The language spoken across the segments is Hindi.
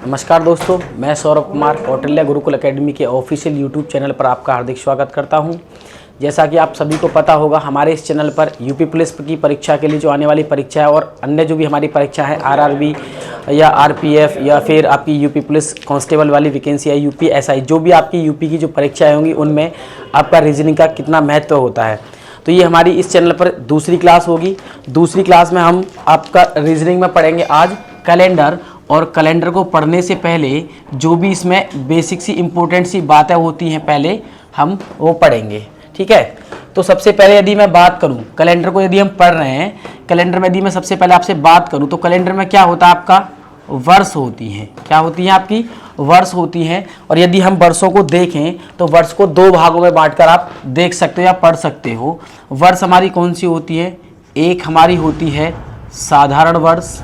नमस्कार दोस्तों, मैं सौरभ कुमार कौटिल्य गुरुकुल एकेडमी के ऑफिशियल यूट्यूब चैनल पर आपका हार्दिक स्वागत करता हूं। जैसा कि आप सभी को पता होगा, हमारे इस चैनल पर यूपी पुलिस की परीक्षा के लिए जो आने वाली परीक्षा है और अन्य जो भी हमारी परीक्षा है आरआरबी या आरपीएफ या फिर आपकी यूपी पुलिस कांस्टेबल वाली वैकेंसी है, यूपी एसआई, जो भी आपकी यूपी की जो परीक्षाएँ होंगी उनमें आपका रीजनिंग का कितना महत्व होता है। तो ये हमारी इस चैनल पर दूसरी क्लास होगी। दूसरी क्लास में हम आपका रीजनिंग में पढ़ेंगे आज कैलेंडर, और कैलेंडर को पढ़ने से पहले जो भी इसमें बेसिक सी इंपॉर्टेंट सी बातें होती हैं पहले हम वो पढ़ेंगे, ठीक है। तो सबसे पहले यदि मैं बात करूं कैलेंडर को, यदि हम पढ़ रहे हैं कैलेंडर में, यदि मैं सबसे पहले आपसे बात करूं तो कैलेंडर में क्या होता है, आपका वर्ष होती हैं। क्या होती हैं? आपकी वर्ष होती हैं। और यदि हम वर्षों को देखें तो वर्ष को दो भागों में बांटकर आप देख सकते हो या पढ़ सकते हो। वर्ष हमारी कौन सी होती है? एक हमारी होती है साधारण वर्ष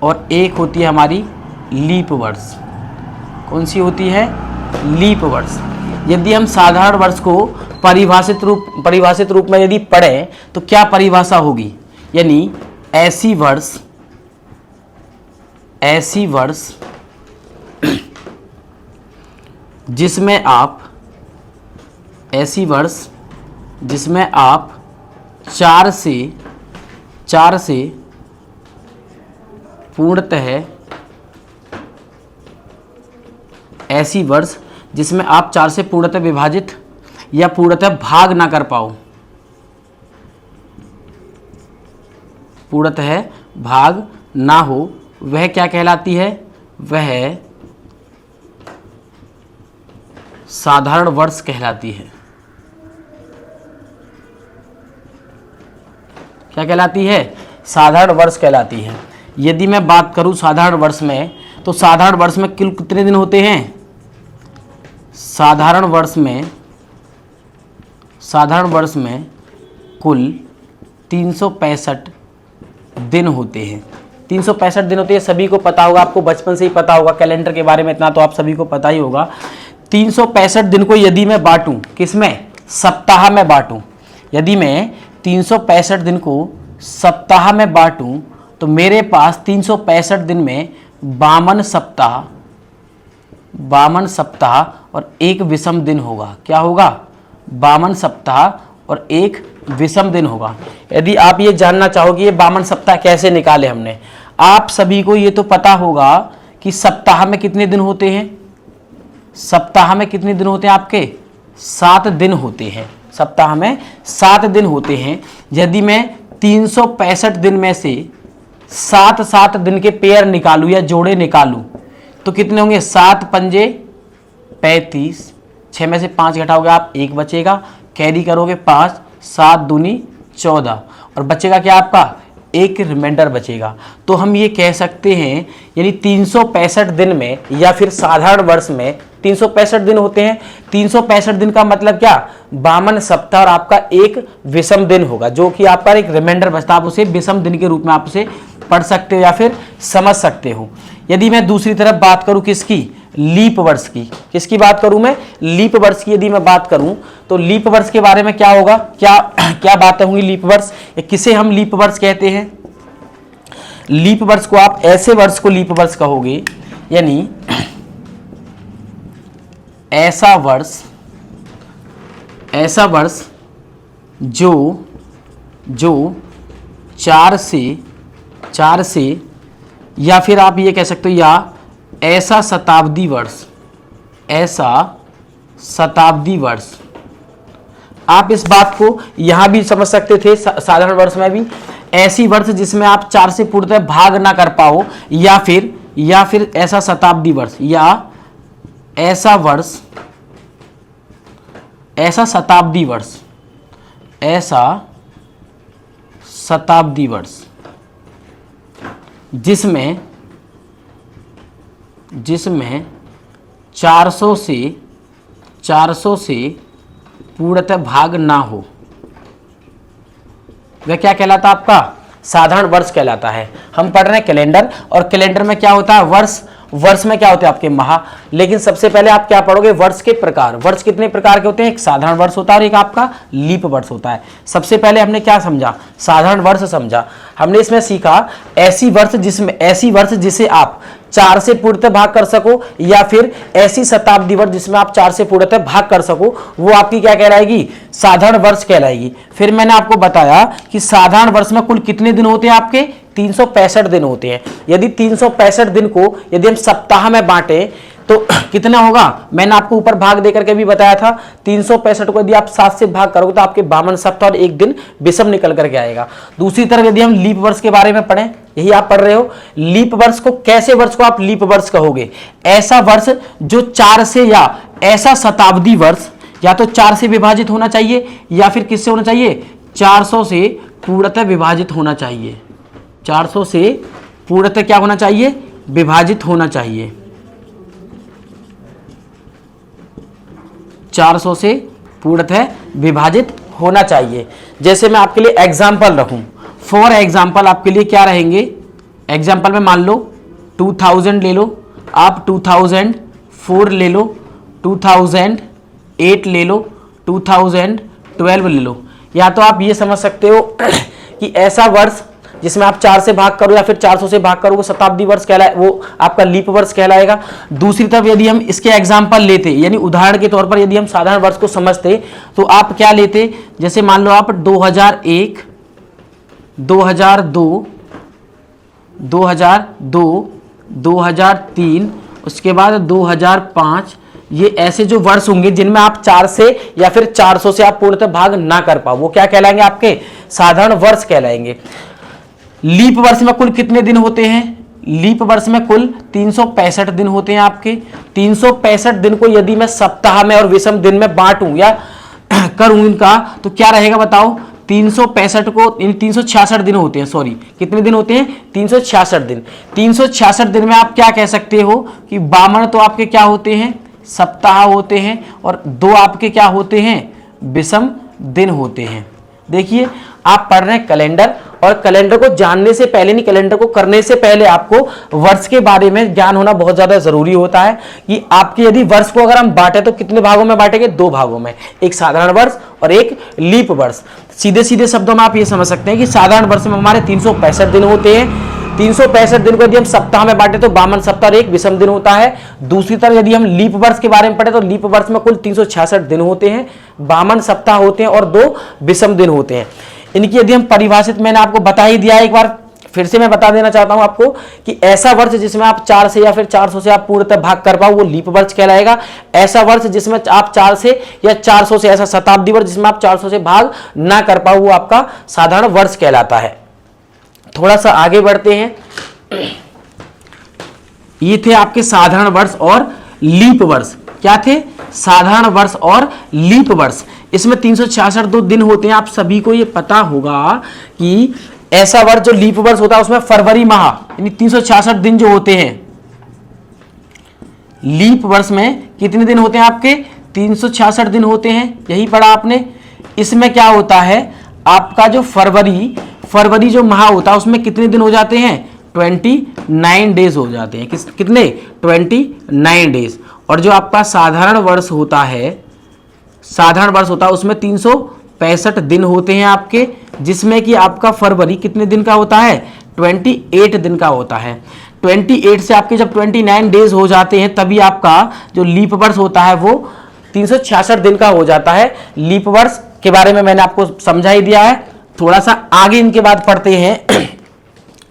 और एक होती है हमारी लीप वर्ष। कौन सी होती है? लीप वर्ष। यदि हम साधारण वर्ष को परिभाषित रूप में यदि पढ़ें तो क्या परिभाषा होगी? यानी ऐसी वर्ष जिसमें आप चार से पूर्णतः ऐसी वर्ष जिसमें आप चार से पूर्णतः विभाजित या पूर्णतः भाग ना कर पाओ, पूर्णतः भाग ना हो, वह क्या कहलाती है? वह साधारण वर्ष कहलाती है। क्या कहलाती है? साधारण वर्ष कहलाती है। यदि मैं बात करूं साधारण वर्ष में, तो साधारण वर्ष में कुल कितने दिन होते हैं? साधारण वर्ष में कुल 365 दिन होते हैं। 365 दिन होते हैं, सभी को पता होगा, आपको बचपन से ही पता होगा कैलेंडर के बारे में, इतना तो आप सभी को पता ही होगा। 365 दिन को यदि मैं बांटूं, किसमें? सप्ताह में बांटूं। यदि मैं 365 दिन को सप्ताह में बांटूं तो मेरे पास 365 दिन में 52 सप्ताह और एक विषम दिन होगा। क्या होगा? 52 सप्ताह और एक विषम दिन होगा। यदि आप ये जानना चाहोगे ये 52 सप्ताह कैसे निकाले हमने, आप सभी को ये तो पता होगा कि सप्ताह में कितने दिन होते हैं? सप्ताह में कितने दिन होते हैं आपके? 7 दिन होते हैं। सप्ताह में 7 दिन होते हैं। यदि मैं 365 दिन में से 7 दिन के पेयर निकालूं या जोड़े निकालूं तो कितने होंगे? 7 पंजे 35, 6 में से 5 घटाओगे आप, 1 बचेगा, कैरी करोगे 5, 7 दूनी 14 और बचेगा क्या आपका? एक रिमाइंडर बचेगा। तो हम ये कह सकते हैं, यानी 365 दिन में या फिर साधारण वर्ष में 365 दिन होते हैं। 365 दिन का मतलब क्या? 52 सप्ताह और आपका एक विषम दिन होगा, जो कि आपका एक रिमाइंडर बचता है। आप उसे विषम दिन के रूप में आप उसे पढ़ सकते हो या फिर समझ सकते हो। यदि मैं दूसरी तरफ बात करूं किसकी? लीप वर्ष की। किसकी बात करूं मैं? लीप वर्ष की यदि मैं बात करूं तो लीप वर्ष के बारे में क्या होगा, क्या बातें होंगी लीप वर्ष, किसे हम लीप वर्ष कहते हैं? लीप वर्ष को आप ऐसे वर्ष को लीप वर्ष कहोगे, यानी ऐसा वर्ष जो 4 से या फिर आप ये कह सकते हो, या ऐसा शताब्दी वर्ष। आप इस बात को यहां भी समझ सकते थे, साधारण वर्ष में भी। ऐसी वर्ष जिसमें आप 4 से पूर्णतः भाग ना कर पाओ, या फिर ऐसा शताब्दी वर्ष, या ऐसा शताब्दी वर्ष जिसमें 400 से पूर्णतः भाग ना हो, वह क्या कहलाता है? आपका साधारण वर्ष कहलाता है। हम पढ़ रहे हैं कैलेंडर, और कैलेंडर में क्या होता है? वर्ष। वर्ष में क्या होते हैं आपके? माह। लेकिन सबसे पहले आप क्या पढ़ोगे? वर्ष के प्रकार। वर्ष कितने प्रकार के होते हैं? एक साधारण वर्ष होता है और एक आपका लीप वर्ष होता है। सबसे पहले हमने क्या समझा? साधारण वर्ष समझा। हमने इसमें सीखा ऐसी वर्ष जिसे आप 4 से पूर्णतः भाग कर सको, या फिर ऐसी शताब्दी वर्ष जिसमें आप 4 से पूर्णतः भाग कर सको, वो आपकी क्या कहलाएगी, साधारण वर्ष कहलाएगी। फिर मैंने आपको बताया कि साधारण वर्ष में कुल कितने दिन होते हैं आपके, 365 दिन होते हैं। यदि 365 दिन को यदि हम सप्ताह में बांटे तो कितना होगा, मैंने आपको ऊपर भाग देकर के भी बताया था, 365 को यदि आप 7 से भाग करोगे तो आपके 52 सप्ताह और एक दिन विषम निकल करके आएगा। दूसरी तरफ यदि हम लीप वर्ष के बारे में पढ़ें, यही आप पढ़ रहे हो, लीप वर्ष को कैसे वर्ष को आप लीप वर्ष कहोगे, ऐसा वर्ष जो 4 से, या ऐसा शताब्दी वर्ष या तो 4 से विभाजित होना चाहिए या फिर किससे होना चाहिए, 400 से पूर्णतः विभाजित होना चाहिए। 400 से पूर्णतः क्या होना चाहिए, विभाजित होना चाहिए। 400 से पूर्णतः विभाजित होना चाहिए। जैसे मैं आपके लिए एग्जाम्पल रखूं, फॉर एग्जाम्पल आपके लिए क्या रहेंगे, एग्जाम्पल में मान लो 2000 ले लो, आप 2004 ले लो, 2008 ले लो, 2012 ले लो। या तो आप ये समझ सकते हो कि ऐसा वर्ष जिसमें आप 4 से भाग करो या फिर 400 से भाग करो वो शताब्दी वर्ष कहलाए, वो आपका लीप वर्ष कहलाएगा। दूसरी तरफ यदि हम इसके एग्जाम्पल लेते, यानी उदाहरण के तौर पर यदि हम साधारण वर्ष को समझते तो आप क्या लेते, जैसे मान लो आप 2001, 2002, 2002, 2003, उसके बाद 2005, ये ऐसे जो वर्ष होंगे जिनमें आप 4 से या फिर 400 से आप पूर्णतः भाग ना कर पाओ, वो क्या कहलाएंगे, आपके साधारण वर्ष कहलाएंगे। लीप वर्ष में कुल कितने दिन होते हैं, लीप वर्ष में कुल 365 दिन होते हैं आपके। 365 दिन को यदि मैं सप्ताह में और विषम दिन में बांटूं या करूं इनका, तो क्या रहेगा बताओ, 365 को 366 दिन होते हैं, सॉरी कितने दिन होते हैं, 366 दिन। 366 दिन में आप क्या कह सकते हो कि 52 तो आपके क्या होते हैं, सप्ताह होते हैं, और 2 आपके क्या होते हैं, विषम दिन होते हैं। देखिए आप पढ़ रहे हैं कैलेंडर, और कैलेंडर को जानने से पहले नहीं, कैलेंडर को करने से पहले आपको वर्ष के बारे में ज्ञान होना बहुत ज्यादा जरूरी होता है। कि आपके यदि वर्ष को अगर हम बांटे तो कितने भागों में बांटेंगे, 2 भागों में, एक साधारण वर्ष और एक लीप वर्ष। सीधे सीधे शब्दों में आप ये समझ सकते हैं कि साधारण वर्ष में हमारे 365 दिन होते हैं। 365 दिन को यदि हम सप्ताह में बांटे तो 52 सप्ताह और एक विषम दिन होता है। दूसरी तरफ यदि हम लीप वर्ष के बारे में पढ़े तो लीप वर्ष में कुल 366 दिन होते हैं, 52 सप्ताह होते हैं और 2 विषम दिन होते हैं। इनकी यदि हम परिभाषित, मैंने आपको बता ही दिया है, एक बार फिर से मैं बता देना चाहता हूं आपको कि ऐसा वर्ष जिसमें आप 4 से या फिर 400 से आप पूर्णतः भाग कर पाओ वो लीप वर्ष कहलाएगा। ऐसा वर्ष जिसमें आप 4 से या 400 से, ऐसा शताब्दी वर्ष जिसमें आप 400 से भाग ना कर पाओ वो आपका साधारण वर्ष कहलाता है। थोड़ा सा आगे बढ़ते हैं। ये थे आपके साधारण वर्ष और लीप वर्ष। क्या थे, साधारण वर्ष और लीप वर्ष। इसमें 366 दिन होते हैं। आप सभी को ये पता होगा कि ऐसा वर्ष जो लीप वर्ष होता है उसमें फरवरी माह यानी 366 दिन जो होते हैं। लीप वर्ष में कितने दिन होते हैं आपके, 366 दिन होते हैं, यही पढ़ा आपने। इसमें क्या होता है, आपका जो फरवरी जो माह होता है उसमें कितने दिन हो जाते हैं, 29 डेज हो जाते हैं। कितने, 29 डेज। और जो आपका साधारण वर्ष होता है उसमें 365 दिन होते हैं आपके, जिसमें कि आपका फरवरी कितने दिन का होता है, 28 दिन का होता है। 28 से आपके जब 29 डेज हो जाते हैं तभी आपका जो लीप वर्ष होता है वो 366 दिन का हो जाता है। लीप वर्ष के बारे में मैंने आपको समझा ही दिया है। थोड़ा सा आगे इनके बाद पढ़ते हैं।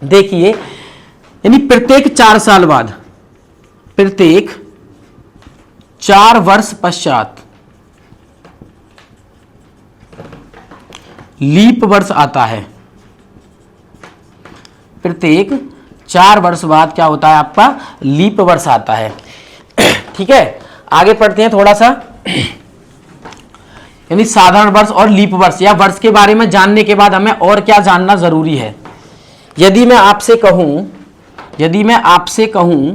देखिए, यानी प्रत्येक 4 साल बाद, प्रत्येक 4 वर्ष पश्चात लीप वर्ष आता है। प्रत्येक 4 वर्ष बाद क्या होता है, आपका लीप वर्ष आता है। ठीक है, आगे पढ़ते हैं थोड़ा सा। यानी साधारण वर्ष और लीप वर्ष या वर्ष के बारे में जानने के बाद हमें और क्या जानना जरूरी है। यदि मैं आपसे कहूं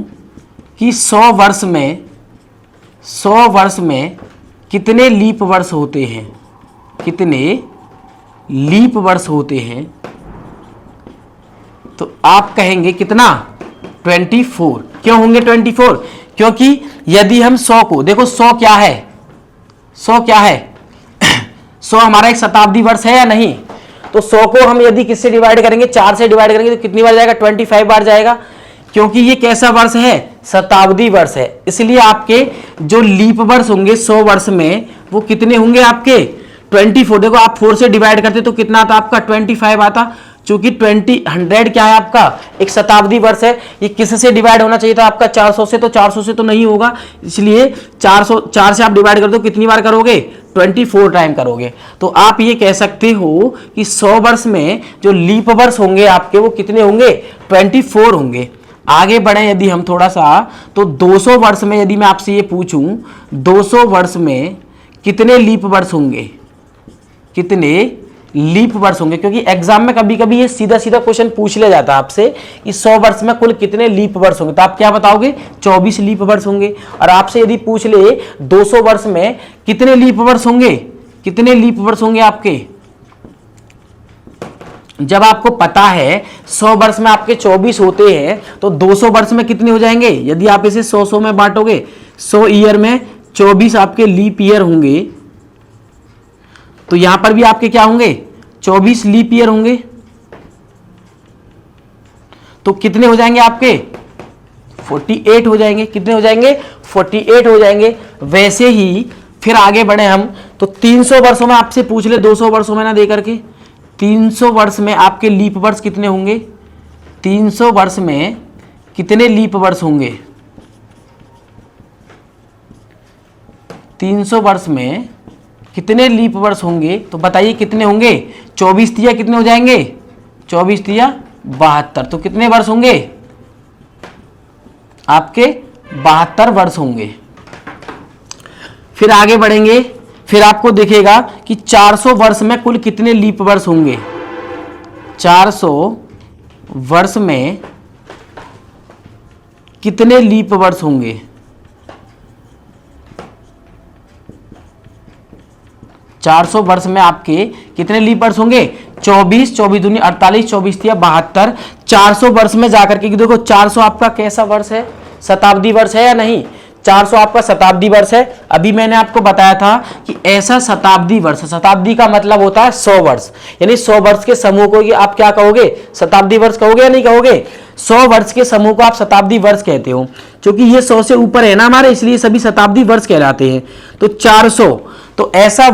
कि 100 वर्ष में कितने लीप वर्ष होते हैं, कितने लीप वर्ष होते हैं, तो आप कहेंगे कितना, 24। क्यों होंगे 24? क्योंकि यदि हम 100 को देखो, 100 क्या है, 100 हमारा एक शताब्दी वर्ष है या नहीं। तो 100 को हम यदि किससे डिवाइड करेंगे, 4 से डिवाइड करेंगे तो कितनी बार जाएगा, 25 बार जाएगा। क्योंकि ये कैसा वर्ष है, शताब्दी वर्ष है, इसलिए आपके जो लीप वर्ष होंगे 100 वर्ष में वो कितने होंगे आपके 24। देखो आप 4 से डिवाइड करते तो कितना आता आपका 25 आता, चूंकि 100 क्या है आपका एक शताब्दी वर्ष है। ये किससे डिवाइड होना चाहिए था आपका 400 से, तो 400 से तो नहीं होगा, इसलिए 4 से आप डिवाइड कर दो, कितनी बार करोगे 24 टाइम करोगे। तो आप ये कह सकते हो कि 100 वर्ष में जो लीप वर्ष होंगे आपके वो कितने होंगे 24 होंगे। आगे बढ़े यदि हम थोड़ा सा, तो 200 वर्ष में यदि मैं आपसे ये पूछूं 200 वर्ष में कितने लीप वर्ष होंगे, कितने लीप वर्ष होंगे, क्योंकि एग्जाम में कभी कभी ये सीधा सीधा क्वेश्चन पूछ लिया जाता है आपसे कि 100 वर्ष में कुल कितने लीप वर्ष होंगे, तो आप क्या बताओगे 24 लीप वर्ष होंगे। और आपसे यदि पूछ ले 200 वर्ष में कितने लीप वर्ष होंगे, कितने लीप वर्ष होंगे आपके, जब आपको पता है 100 वर्ष में आपके 24 होते हैं तो 200 वर्ष में कितने हो जाएंगे, यदि आप इसे 100 में बांटोगे 100 ईयर में 24 आपके लीप ईयर होंगे, तो यहां पर भी आपके क्या होंगे 24 लीप ईयर होंगे, तो कितने हो जाएंगे आपके 48 हो जाएंगे, कितने हो जाएंगे 48 हो जाएंगे। वैसे ही फिर आगे बढ़े हम, तो 300 वर्षों में आपसे पूछ ले 200 वर्षों में ना दे करके, 300 वर्ष में आपके लीप वर्ष कितने होंगे, 300 वर्ष में कितने लीप वर्ष होंगे, 300 वर्ष में कितने लीप वर्ष होंगे, तो बताइए कितने होंगे 24 तिया कितने हो जाएंगे 24 तिया 72, तो कितने वर्ष होंगे आपके 72 वर्ष होंगे। फिर आगे बढ़ेंगे, फिर आपको दिखेगा कि 400 वर्ष में कुल कितने लीप वर्ष होंगे, 400 वर्ष में कितने लीप वर्ष होंगे, 400 वर्ष में आपके कितने लीप वर्ष होंगे 24, 24 दूनी 48, 24 तिया 72। 400 वर्ष में जाकर के देखो 400 आपका कैसा वर्ष है, शताब्दी वर्ष है या नहीं, 400 आपका शताब्दी वर्ष है। अभी मैंने आपको बताया था कि ऐसा शताब्दी वर्ष, शताब्दी का मतलब होता है 100 वर्ष, यानी 100 वर्ष के समूह को आप क्या कहोगे शताब्दी वर्ष कहोगे या नहीं कहोगे, 100 वर्ष के समूह को आप शताब्दी वर्ष कहते हो। क्योंकि ये 100 से ऊपर है ना हमारे, इसलिए सभी शताब्दी वर्ष कहलाते हैं। तो 400, तो ऐसा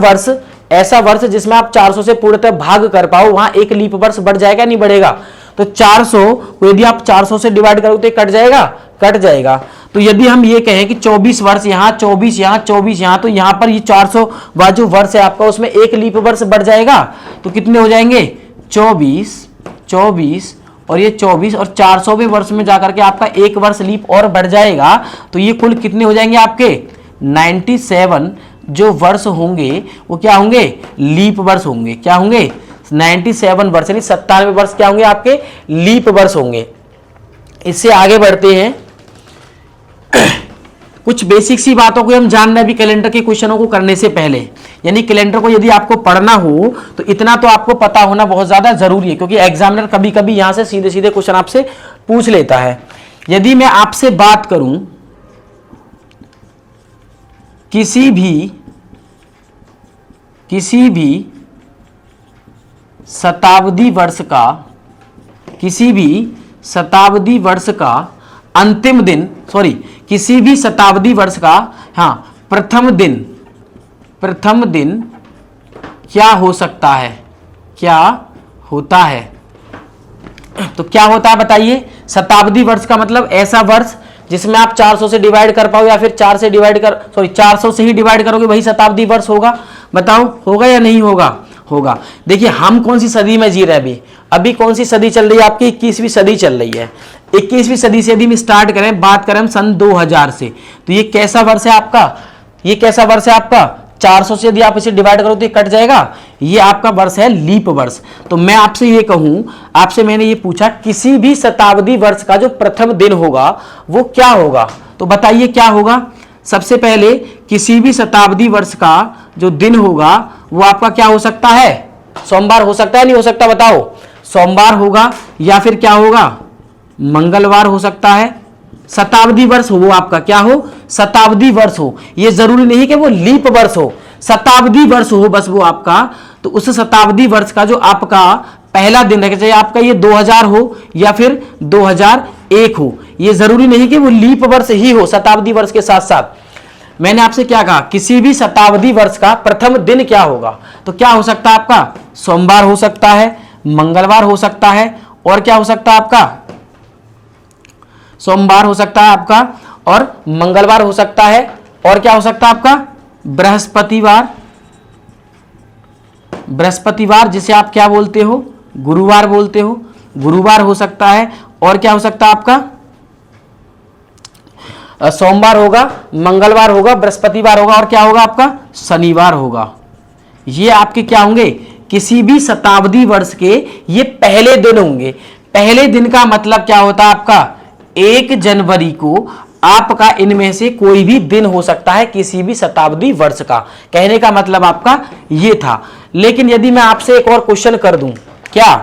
वर्ष जिसमें आप 400 से पूर्णतः भाग कर पाओ, वहां एक लीप वर्ष बढ़ जाएगा नहीं बढ़ेगा, तो 400 को यदि आप 400 से डिवाइड करोगे तो कट जाएगा, कट जाएगा। तो यदि हम ये कहें कि 24 वर्ष यहाँ 24 यहाँ 24 यहाँ, तो यहाँ पर ये 400 वाला जो वर्ष है आपका उसमें एक लीप वर्ष बढ़ जाएगा, तो कितने हो जाएंगे 24, 24 और ये 24 और 400वें वर्ष में जाकर के आपका एक वर्ष लीप और बढ़ जाएगा, तो ये कुल कितने हो जाएंगे आपके 97 जो वर्ष होंगे वो क्या होंगे लीप वर्ष होंगे, क्या होंगे 97 वर्ष यानी 97 वर्ष क्या होंगे आपके लीप वर्ष होंगे। इससे आगे बढ़ते हैं, कुछ बेसिक सी बातों को हम जान रहे हैं अभी कैलेंडर के क्वेश्चनों को करने से पहले। यानी कैलेंडर को यदि आपको पढ़ना हो तो इतना तो आपको पता होना बहुत ज्यादा जरूरी है, क्योंकि एग्जामिनर कभी कभी यहां से सीधे सीधे क्वेश्चन आपसे पूछ लेता है। यदि मैं आपसे बात करूं किसी भी शताब्दी वर्ष का, किसी भी शताब्दी वर्ष का अंतिम दिन, सॉरी किसी भी शताब्दी वर्ष का प्रथम दिन क्या हो सकता है, क्या होता है, तो क्या होता है बताइए। शताब्दी वर्ष का मतलब ऐसा वर्ष जिसमें आप 400 से डिवाइड कर पाओ या फिर 4 से डिवाइड कर, सॉरी 400 से ही डिवाइड करोगे वही शताब्दी वर्ष होगा। बताओ होगा या नहीं होगा, होगा। देखिए हम कौन सी सदी में जी रहे हैं, अभी कौन सी सदी चल रही है आपकी 21वीं सदी चल रही है। 21वीं सदी से यदि हम स्टार्ट करें, बात करें हम सन 2000 से, तो ये कैसा वर्ष है आपका, ये कैसा वर्ष है आपका 400 से यदि आप इसे डिवाइड करो तो ये कट जाएगा, ये आपका वर्ष है लीप वर्ष। तो मैं आपसे ये कहूं, आपसे मैंने ये पूछा किसी भी शताब्दी वर्ष का जो प्रथम दिन होगा वो क्या होगा, तो बताइए क्या होगा। सबसे पहले किसी भी शताब्दी वर्ष का जो दिन होगा वो आपका क्या हो सकता है, सोमवार हो सकता है नहीं हो सकता, बताओ। सोमवार होगा या फिर क्या होगा मंगलवार हो सकता है। शताब्दी वर्ष हो वो आपका क्या हो, शताब्दी वर्ष हो, ये जरूरी नहीं कि वो लीप वर्ष हो, शताब्दी वर्ष हो बस वो आपका। तो उस शताब्दी वर्ष का जो आपका पहला दिन रहेगा, चाहे आपका ये 2000 हो या फिर एक हो। ये जरूरी नहीं कि वो लीप वर्ष ही हो शताब्दी वर्ष के साथ साथ। मैंने आपसे क्या कहा, किसी भी शताब्दी वर्ष का प्रथम दिन क्या होगा, तो क्या हो सकता है आपका, सोमवार हो सकता है, मंगलवार हो सकता है, और क्या हो सकता है आपका, सोमवार हो सकता है आपका, और मंगलवार हो सकता है, और क्या हो सकता है आपका, बृहस्पतिवार, बृहस्पतिवार जिसे आप क्या बोलते हो, गुरुवार बोलते हो, गुरुवार हो सकता है, और क्या हो सकता है आपका, सोमवार होगा, मंगलवार होगा, बृहस्पतिवार होगा, और क्या होगा आपका, शनिवार होगा। ये आपके क्या होंगे, किसी भी शताब्दी वर्ष के ये पहले दिन होंगे। पहले दिन का मतलब क्या होता है आपका, 1 जनवरी को आपका इनमें से कोई भी दिन हो सकता है किसी भी शताब्दी वर्ष का। कहने का मतलब आपका ये था। लेकिन यदि मैं आपसे एक और क्वेश्चन कर दूं, क्या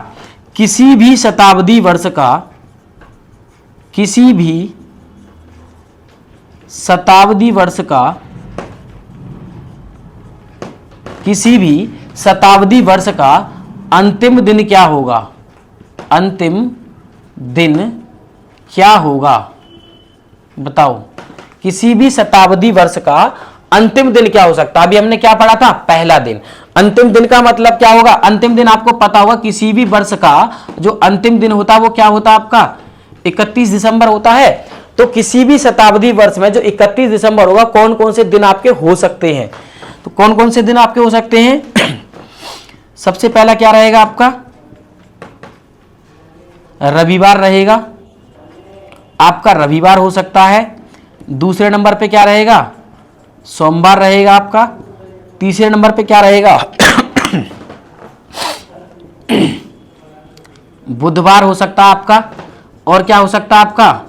किसी भी शताब्दी वर्ष का, किसी भी शताब्दी वर्ष का, किसी भी शताब्दी वर्ष का अंतिम दिन क्या होगा, अंतिम दिन क्या होगा, बताओ। किसी भी शताब्दी वर्ष का अंतिम दिन क्या हो सकता है, अभी हमने क्या पढ़ा था, पहला दिन। अंतिम दिन का मतलब क्या होगा, अंतिम दिन आपको पता होगा किसी भी वर्ष का जो अंतिम दिन होता है वो क्या होता है आपका, 31 दिसंबर होता है। तो किसी भी शताब्दी वर्ष में जो 31 दिसंबर होगा, कौन कौन से दिन आपके हो सकते हैं, तो कौन कौन से दिन आपके हो सकते हैं। सबसे पहला क्या रहेगा आपका, रविवार रहेगा, आपका रविवार हो सकता है। दूसरे नंबर पे क्या रहेगा, सोमवार रहेगा आपका। तीसरे नंबर पे क्या रहेगा, बुधवार हो सकता है आपका, और क्या हो सकता है आपका,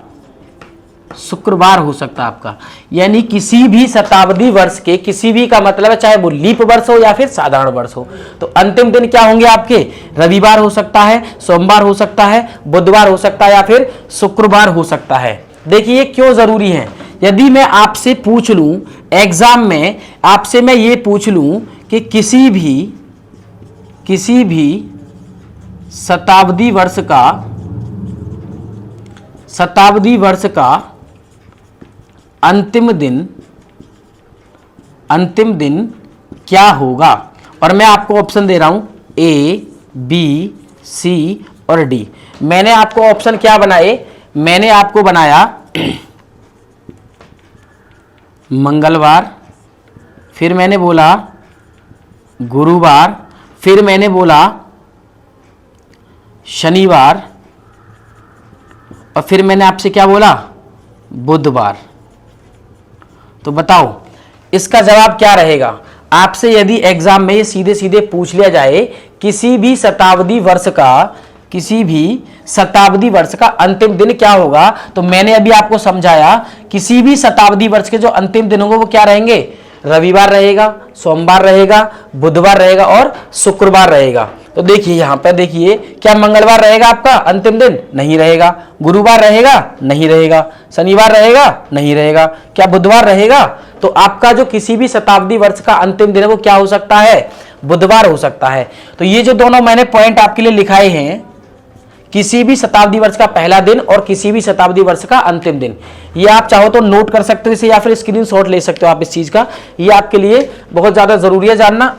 शुक्रवार हो सकता है आपका। यानी किसी भी शताब्दी वर्ष के, किसी भी का मतलब है चाहे वो लीप वर्ष हो या फिर साधारण वर्ष हो, तो अंतिम दिन क्या होंगे आपके, रविवार हो सकता है, सोमवार हो सकता है, बुधवार हो सकता है, या फिर शुक्रवार हो सकता है। देखिए क्यों जरूरी है। यदि मैं आपसे पूछ लूं एग्जाम में, आपसे मैं ये पूछ लूं कि किसी भी शताब्दी वर्ष का अंतिम दिन क्या होगा, और मैं आपको ऑप्शन दे रहा हूं A, B, C और D। मैंने आपको ऑप्शन क्या बनाए, मैंने आपको बनाया मंगलवार, फिर मैंने बोला गुरुवार, फिर मैंने बोला शनिवार, और फिर मैंने आपसे क्या बोला, बुधवार। तो बताओ इसका जवाब क्या रहेगा। आपसे यदि एग्जाम में सीधे सीधे पूछ लिया जाए किसी भी शताब्दी वर्ष का अंतिम दिन क्या होगा, तो मैंने अभी आपको समझाया किसी भी शताब्दी वर्ष के जो अंतिम दिन होंगे वो क्या रहेंगे, रविवार रहेगा, सोमवार रहेगा, बुधवार रहेगा और शुक्रवार रहेगा। तो देखिए यहां पर देखिए, क्या मंगलवार रहेगा आपका अंतिम दिन, नहीं रहेगा। गुरुवार रहेगा, नहीं रहेगा। शनिवार रहेगा, नहीं रहेगा। क्या बुधवार रहेगा, तो आपका जो किसी भी शताब्दी वर्ष का अंतिम दिन है वो क्या हो सकता है, बुधवार हो सकता है। तो ये जो दोनों मैंने पॉइंट आपके लिए लिखाए हैं, किसी भी शताब्दी वर्ष का पहला दिन और किसी भी शताब्दी वर्ष का अंतिम दिन, ये आप चाहो तो नोट कर सकते हो इसे, या फिर स्क्रीनशॉट ले सकते हो आप इस चीज का। ये आपके लिए बहुत ज्यादा जरूरी है जानना।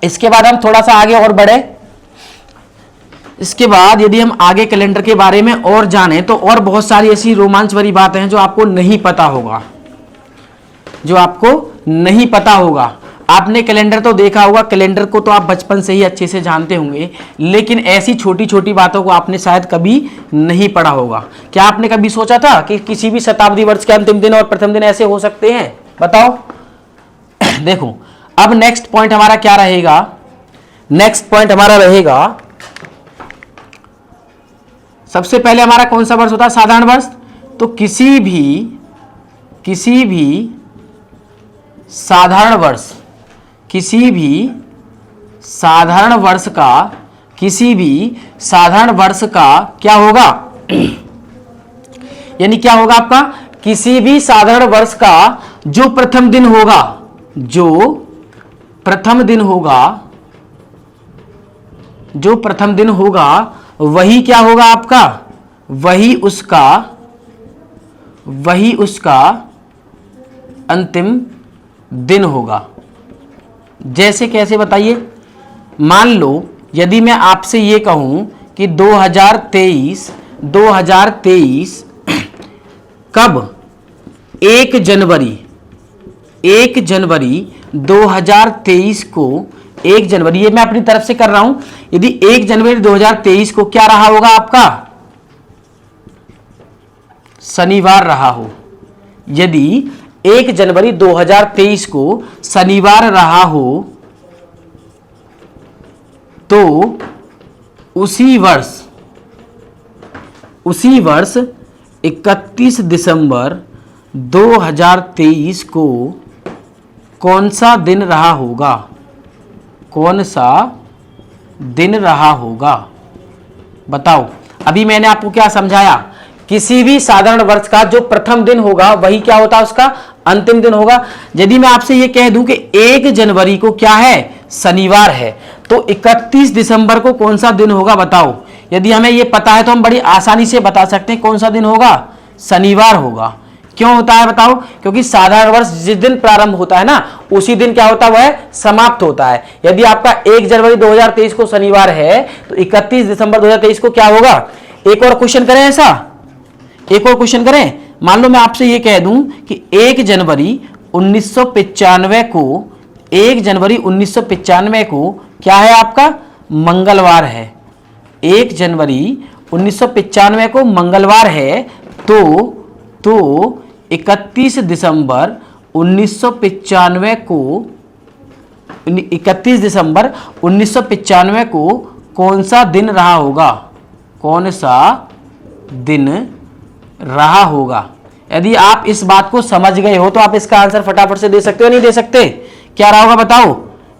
इसके बाद हम थोड़ा सा आगे और बढ़े। इसके बाद यदि हम आगे कैलेंडर के बारे में और जाने तो और बहुत सारी ऐसी रोमांच भरी बातें हैं जो आपको नहीं पता होगा, आपने कैलेंडर तो देखा होगा, कैलेंडर को तो आप बचपन से ही अच्छे से जानते होंगे, लेकिन ऐसी छोटी छोटी बातों को आपने शायद कभी नहीं पढ़ा होगा। क्या आपने कभी सोचा था कि किसी भी शताब्दी वर्ष के अंतिम दिन और प्रथम दिन ऐसे हो सकते हैं, बताओ। देखो अब नेक्स्ट पॉइंट हमारा क्या रहेगा, नेक्स्ट पॉइंट हमारा रहेगा, सबसे पहले हमारा कौन सा वर्ष होता है, साधारण वर्ष। तो किसी भी साधारण वर्ष, किसी भी साधारण वर्ष का क्या होगा, यानी क्या होगा आपका, किसी भी साधारण वर्ष का जो प्रथम दिन होगा, वही क्या होगा आपका, वही उसका अंतिम दिन होगा। जैसे कैसे बताइए? मान लो यदि मैं आपसे ये कहूं कि 2023 कब 1 जनवरी 2023 को 1 जनवरी, ये मैं अपनी तरफ से कर रहा हूं, यदि 1 जनवरी 2023 को क्या रहा होगा आपका? शनिवार रहा हो। यदि 1 जनवरी 2023 को शनिवार रहा हो तो उसी वर्ष 31 दिसंबर 2023 को कौन सा दिन रहा होगा? कौन सा दिन रहा होगा? बताओ। अभी मैंने आपको क्या समझाया? किसी भी साधारण वर्ष का जो प्रथम दिन होगा वही क्या होता है? उसका अंतिम दिन होगा। यदि मैं आपसे ये कह दूं कि 1 जनवरी को क्या है? शनिवार है, तो 31 दिसंबर को कौन सा दिन होगा? बताओ। यदि हमें ये पता है तो हम बड़ी आसानी से बता सकते हैं कौन सा दिन होगा? शनिवार होगा। क्यों होता है बताओ? क्योंकि साधारण वर्ष जिस दिन प्रारंभ होता है ना, उसी दिन क्या होता है? वह समाप्त होता है। यदि आपका 1 जनवरी 2023 को शनिवार है तो 31 दिसंबर 2023 को क्या होगा? एक और क्वेश्चन करें ऐसा, एक और क्वेश्चन करें। मान लो मैं आपसे ये कह दूं कि 1 जनवरी 1995 को 1 जनवरी 1995 को क्या है आपका? मंगलवार है। 1 जनवरी 1995 को मंगलवार है, तो 31 दिसंबर 1995 को 31 दिसंबर 1995 को कौन सा दिन रहा होगा? कौन सा दिन रहा होगा? यदि आप इस बात को समझ गए हो तो आप इसका आंसर फटाफट से दे सकते हो, नहीं दे सकते? क्या रहा होगा बताओ?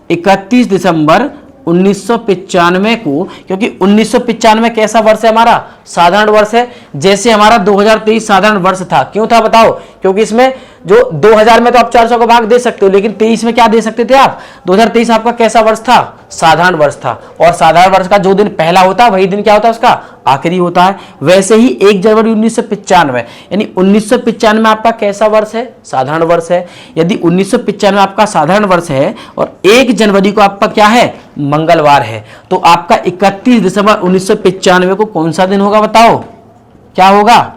31 दिसंबर 1995 को, क्योंकि 1995 कैसा वर्ष है हमारा? साधारण वर्ष है। जैसे हमारा 2023 साधारण वर्ष था। क्यों था बताओ? क्योंकि इसमें जो 2000 में तो आप 400 का भाग दे सकते हो, लेकिन 23 में क्या दे सकते थे आप? 2023 आपका कैसा वर्ष था? साधारण वर्ष था। और साधारण वर्ष का जो दिन पहला होता है वही दिन क्या होता है? उसका आखिरी होता है। वैसे ही 1 जनवरी 1995 यानी 1995 आपका कैसा वर्ष है? साधारण वर्ष है। यदि 1995 आपका साधारण वर्ष है और 1 जनवरी को आपका क्या है? मंगलवार है, तो आपका 31 दिसंबर 1995 को कौन सा दिन होगा बताओ? क्या होगा?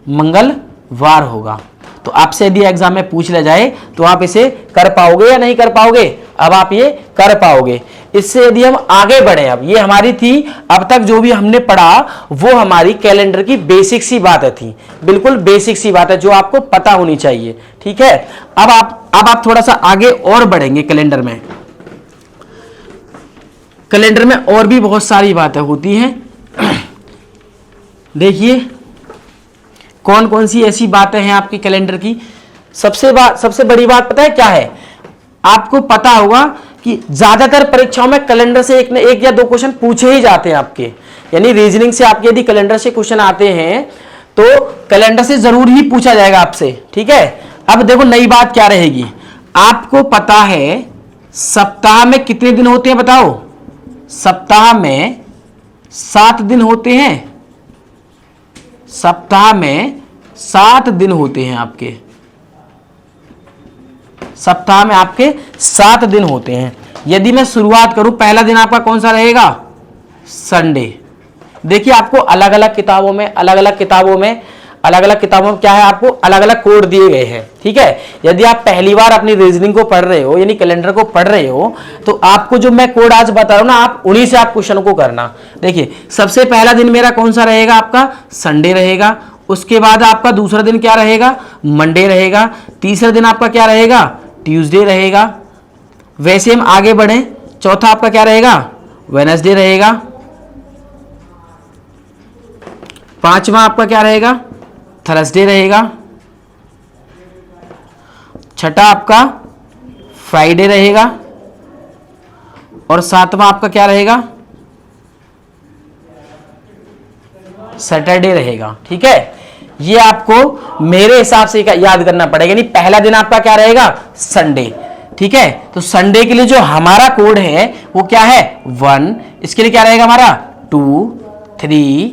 मंगलवार होगा। तो आपसे यदि एग्जाम में पूछ लिया जाए तो आप इसे कर पाओगे या नहीं कर पाओगे? अब आप ये कर पाओगे। इससे यदि हम आगे बढ़े, अब ये हमारी थी, अब तक जो भी हमने पढ़ा वो हमारी कैलेंडर की बेसिक सी बातें थी, बिल्कुल बेसिक सी बात है जो आपको पता होनी चाहिए। ठीक है, अब आप थोड़ा सा आगे और बढ़ेंगे। कैलेंडर में और भी बहुत सारी बातें होती हैं। देखिए कौन कौन सी ऐसी बातें हैं आपकी कैलेंडर की। सबसे बड़ी बात पता है क्या है? आपको पता होगा कि ज्यादातर परीक्षाओं में कैलेंडर से एक या दो क्वेश्चन पूछे ही जाते हैं आपके, यानी रीजनिंग से आपके यदि कैलेंडर से क्वेश्चन आते हैं तो कैलेंडर से जरूर ही पूछा जाएगा आपसे। ठीक है, अब देखो नई बात क्या रहेगी। आपको पता है सप्ताह में कितने दिन होते हैं बताओ? सप्ताह में 7 दिन होते हैं। सप्ताह में 7 दिन होते हैं आपके। सप्ताह में आपके 7 दिन होते हैं। यदि मैं शुरुआत करूं, पहला दिन आपका कौन सा रहेगा? संडे। देखिए आपको अलग अलग किताबों में क्या है? आपको अलग अलग कोड दिए गए हैं। ठीक है, यदि आप पहली बार अपनी रीजनिंग को पढ़ रहे हो यानी कैलेंडर को पढ़ रहे हो तो आपको जो मैं कोड आज बता रहा हूं ना, आप उन्हीं से आप क्वेश्चन को करना। देखिए सबसे पहला दिन मेरा कौन सा रहेगा? आपका संडे रहेगा। उसके बाद आपका दूसरा दिन क्या रहेगा? मंडे रहेगा। तीसरा दिन आपका क्या रहेगा? ट्यूसडे रहेगा। वैसे हम आगे बढ़े, चौथा आपका क्या रहेगा? वेडनेसडे रहेगा। पांचवा आपका क्या रहेगा? थर्सडे रहेगा। छठा आपका फ्राइडे रहेगा। और सातवां आपका क्या रहेगा? सैटरडे रहेगा। ठीक है, ये आपको मेरे हिसाब से याद करना पड़ेगा। यानी पहला दिन आपका क्या रहेगा? संडे। ठीक है, तो संडे के लिए जो हमारा कोड है वो क्या है? 1। इसके लिए क्या रहेगा हमारा? 2, 3,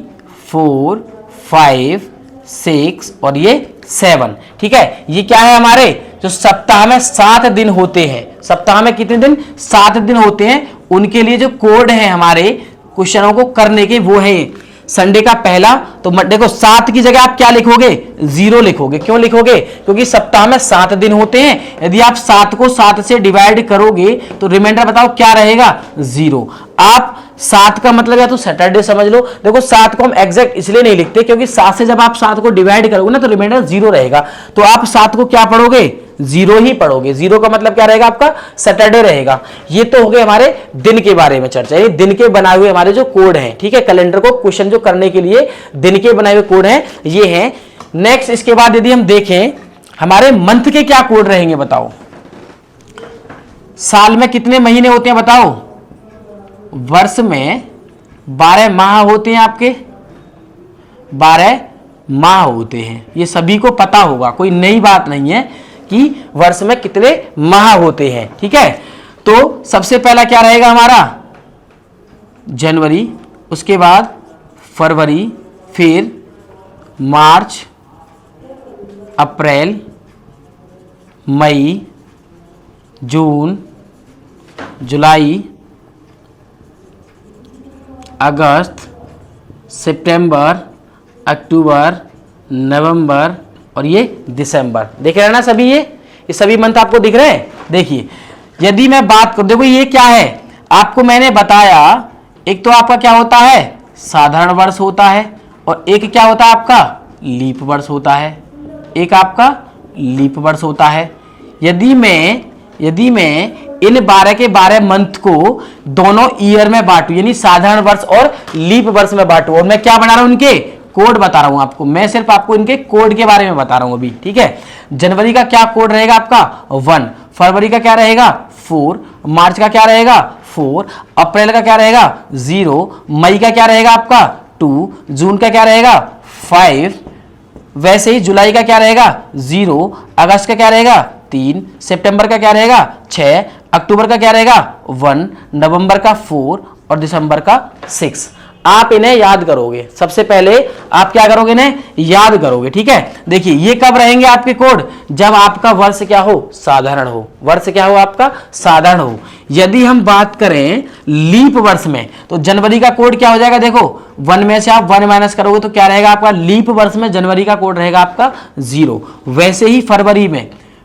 4, 5, 6 और ये 7। ठीक है, ये क्या है हमारे जो सप्ताह में 7 दिन होते हैं। सप्ताह में कितने दिन? 7 दिन होते हैं। उनके लिए जो कोड है हमारे क्वेश्चनों को करने के, वो है संडे का पहला। तो देखो 7 की जगह आप क्या लिखोगे? 0 लिखोगे। क्यों लिखोगे? क्योंकि सप्ताह में 7 दिन होते हैं। यदि आप 7 को 7 से डिवाइड करोगे तो रिमाइंडर बताओ क्या रहेगा? 0। आप 7 का मतलब या तो सैटरडे समझ लो। देखो 7 को हम एग्जैक्ट इसलिए नहीं लिखते क्योंकि 7 से जब आप 7 को डिवाइड करोगे ना तो रिमाइंडर 0 रहेगा। तो आप 7 को क्या पढ़ोगे? 0 ही पढ़ोगे। 0 का मतलब क्या रहेगा? आपका सैटरडे रहेगा। ये तो हो गए हमारे दिन के बारे में चर्चा, ये दिन के बनाए हुए हमारे जो कोड हैं। ठीक है, कैलेंडर को क्वेश्चन जो करने के लिए दिन के बनाए हुए कोड हैं ये हैं। नेक्स्ट इसके बाद यदि हम देखें हमारे मंथ के क्या कोड रहेंगे बताओ। साल में कितने महीने होते हैं बताओ? वर्ष में 12 माह होते हैं। आपके 12 माह होते हैं, ये सभी को पता होगा, कोई नई बात नहीं है कि वर्ष में कितने माह होते हैं। ठीक है, तो सबसे पहला क्या रहेगा हमारा? जनवरी, उसके बाद फरवरी, फिर मार्च, अप्रैल, मई, जून, जुलाई, अगस्त, सितंबर, अक्टूबर, नवंबर और ये दिसंबर। देख रहे हैं ना सभी? ये सभी मंथ आपको दिख रहे हैं। देखिए यदि मैं बात करूं, देखो ये क्या है आपको मैंने बताया, एक तो आपका क्या होता है? साधारण वर्ष होता है, और एक क्या होता है आपका? लीप वर्ष होता है। एक आपका लीप वर्ष होता है। यदि मैं इन 12 के 12 मंथ को दोनों ईयर में बांटू, यानी साधारण वर्ष और लीप वर्ष में बांटू, और मैं क्या बना रहा हूं? इनके कोड बता रहा हूं आपको। मैं सिर्फ आपको इनके कोड के बारे में बता रहा हूं अभी। ठीक है, जनवरी का क्या कोड रहेगा आपका? 1। फरवरी का क्या रहेगा? 4। मार्च का क्या रहेगा? 4। अप्रैल का क्या रहेगा? 0। मई का क्या रहेगा आपका? 2। जून का क्या रहेगा? 5। वैसे ही जुलाई का क्या रहेगा? 0। अगस्त का क्या रहेगा? 3। सितंबर का क्या रहेगा? 6। अक्टूबर का क्या रहेगा? 1। नवंबर का 4 और दिसंबर का 6। आप इन्हें याद करोगे। सबसे पहले आप क्या करोगे? इन्हें याद करोगे। ठीक है, देखिए ये कब रहेंगे आपके कोड? जब आपका वर्ष क्या हो? साधारण हो। वर्ष क्या हो आपका? साधारण हो। यदि हम बात करें लीप वर्ष में तो जनवरी का कोड क्या हो जाएगा? देखो 1 में से आप 1 माइनस करोगे तो क्या रहेगा आपका? लीप वर्ष में जनवरी का कोड रहेगा आपका 0। वैसे ही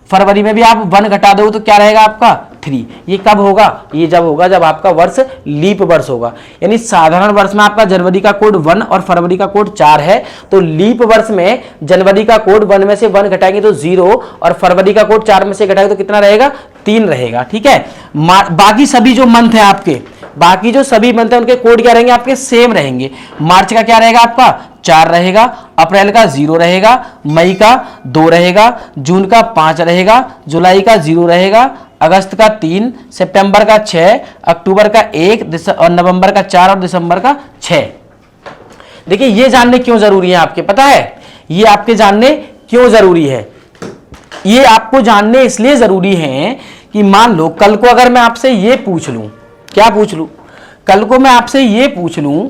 फरवरी में भी आप 1 घटा दोगे तो क्या रहेगा आपका? 3। ये कब होगा? ये जब होगा जब आपका वर्ष लीप वर्ष होगा। यानी साधारण वर्ष में आपका जनवरी का कोड 1 और फरवरी का कोड 4 है, तो लीप वर्ष में जनवरी का कोड 1 में से 1 घटाएंगे तो 0 और फरवरी का कोड 4 में से घटाएंगे तो कितना रहेगा? 3 रहेगा। ठीक है, बाकी सभी जो मंथ है आपके, बाकी जो सभी मंथ है उनके कोड क्या रहेंगे? आपके सेम रहेंगे। मार्च का क्या रहेगा आपका? 4 रहेगा। अप्रैल का 0 रहेगा। मई का 2 रहेगा। जून का 5 रहेगा। जुलाई का 0 रहेगा। अगस्त का 3, सितंबर का 6, अक्टूबर का 1 और नवंबर का 4 और दिसंबर का 6। देखिए ये जानने क्यों जरूरी है आपके पता है? ये आपके जानने क्यों जरूरी है? ये आपको जानने इसलिए जरूरी है कि मान लो कल को अगर मैं आपसे ये पूछ लूं, क्या पूछ लूं? कल को मैं आपसे ये पूछ लूं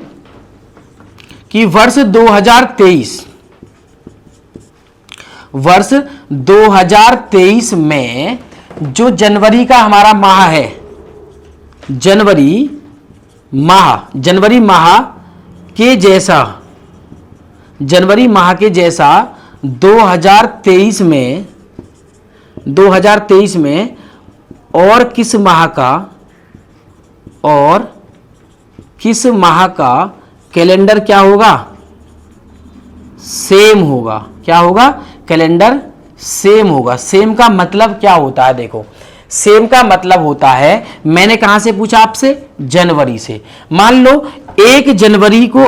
कि वर्ष 2023 में जो जनवरी का हमारा माह है, जनवरी माह के जैसा 2023 में और किस माह का कैलेंडर क्या होगा? सेम होगा। क्या होगा? कैलेंडर सेम होगा। सेम का मतलब क्या होता है? देखो सेम का मतलब होता है, मैंने कहां से पूछा आपसे? जनवरी से। मान लो 1 जनवरी को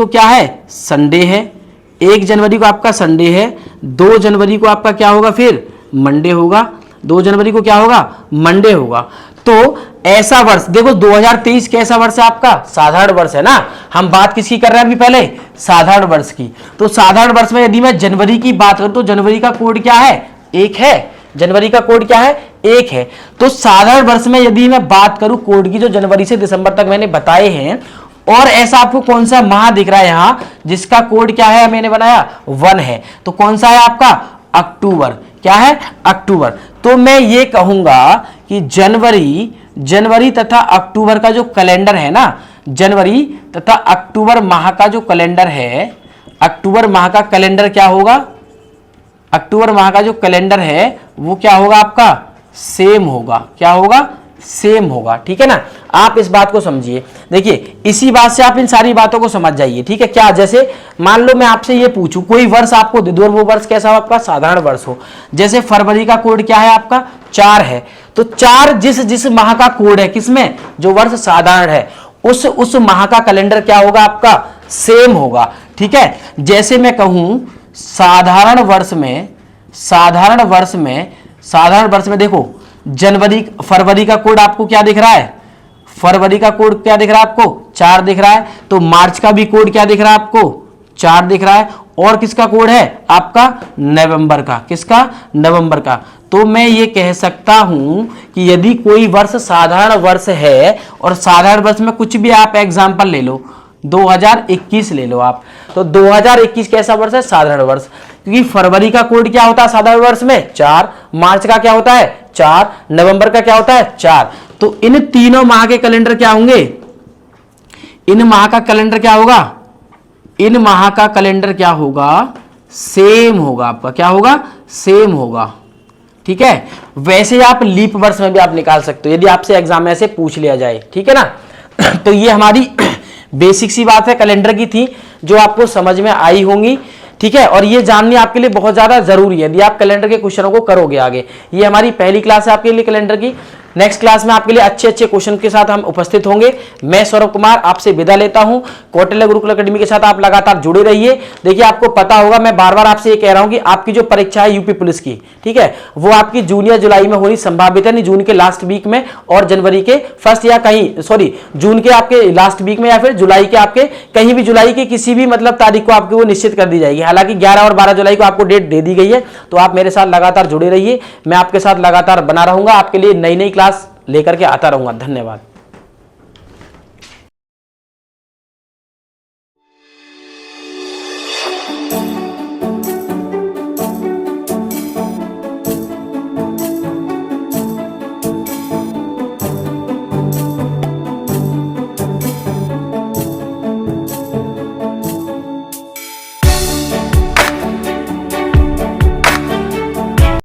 क्या है? संडे है। 1 जनवरी को आपका संडे है। 2 जनवरी को आपका क्या होगा? फिर मंडे होगा। 2 जनवरी को क्या होगा? मंडे होगा। तो ऐसा वर्ष देखो 2023 कैसा वर्ष है आपका? साधारण वर्ष है ना। हम बात किसकी कर रहे हैं अभी? पहले साधारण वर्ष की। तो साधारण वर्ष में यदि मैं जनवरी की बात करूं तो जनवरी का कोड क्या है? 1 है। जनवरी का कोड क्या है? 1 है। तो साधारण वर्ष में यदि मैं बात करूं कोड की जो जनवरी से दिसंबर तक मैंने बताए हैं, और ऐसा आपको कौन सा माह दिख रहा है यहां जिसका कोड क्या है, मैंने बनाया 1 है, तो कौन सा है आपका अक्टूबर। क्या है, अक्टूबर। तो मैं ये कहूंगा कि जनवरी तथा अक्टूबर का जो कैलेंडर है ना, जनवरी तथा अक्टूबर माह का जो कैलेंडर है, अक्टूबर माह का कैलेंडर क्या होगा, अक्टूबर माह का जो कैलेंडर है वो क्या होगा आपका, सेम होगा। क्या होगा, सेम होगा। ठीक है ना, आप इस बात को समझिए। देखिए इसी बात से आप इन सारी बातों को समझ जाइए। ठीक है, क्या जैसे मान लो मैं आपसे ये पूछूं, कोई वर्ष आपको दे दूं और वो वर्ष कैसा हो आपका, साधारण वर्ष हो। जैसे फरवरी का कोड क्या है आपका, 4 है, तो 4 जिस माह का कोड है, किसमें, जो वर्ष साधारण है, उस माह का कैलेंडर क्या होगा आपका, सेम होगा। ठीक है, जैसे मैं कहूं साधारण वर्ष में देखो फरवरी का कोड आपको क्या दिख रहा है, फरवरी का कोड क्या दिख रहा है आपको, 4 दिख रहा है। तो मार्च का भी कोड क्या दिख रहा है आपको, 4 दिख रहा है। और किसका कोड है आपका, नवंबर का। किसका, नवंबर का। तो मैं ये कह सकता हूं कि यदि कोई वर्ष साधारण वर्ष है, और साधारण वर्ष में कुछ भी आप एग्जांपल ले लो, 2021 ले लो आप, तो 2021 कैसा वर्ष है, साधारण वर्ष। क्योंकि फरवरी का कोड क्या होता है साधारण वर्ष में, 4, मार्च का क्या होता है 4, नवंबर का क्या होता है 4। तो इन तीनों माह के कैलेंडर क्या होंगे, इन माह का कैलेंडर क्या होगा, इन माह का कैलेंडर क्या होगा, सेम होगा आपका। क्या होगा, सेम होगा। ठीक है, वैसे आप लीप वर्ष में भी आप निकाल सकते हो यदि आपसे एग्जाम में से पूछ लिया जाए। ठीक है ना, तो ये हमारी बेसिक सी बात है, कैलेंडर की थी, जो आपको समझ में आई होंगी। ठीक है, और ये जाननी आपके लिए बहुत ज्यादा जरूरी है यदि आप कैलेंडर के क्वेश्चनों को करोगे आगे। ये हमारी पहली क्लास है आपके लिए कैलेंडर की। नेक्स्ट क्लास में आपके लिए अच्छे अच्छे क्वेश्चन के साथ हम उपस्थित होंगे। मैं सौरभ कुमार आपसे विदा लेता हूं। कौटिल्य गुरुकुल अकेडमी के साथ आप लगातार जुड़े रहिए। देखिए आपको पता होगा, मैं बार बार आपसे ये कह रहा हूं कि आपकी जो परीक्षा है यूपी पुलिस की, ठीक है, वो आपकी जून या जुलाई में होनी संभावित है, नहीं जून के लास्ट वीक में और जनवरी के फर्स्ट या जून के आपके लास्ट वीक में या फिर जुलाई के आपके कहीं भी, जुलाई के किसी भी मतलब तारीख को आपकी वो निश्चित कर दी जाएगी। हालांकि 11 और 12 जुलाई को आपको डेट दे दी गई है। तो आप मेरे साथ लगातार जुड़े रहिए, मैं आपके साथ लगातार बना रहूंगा, आपके लिए नई नई क्लास लेकर के आता रहूंगा। धन्यवाद।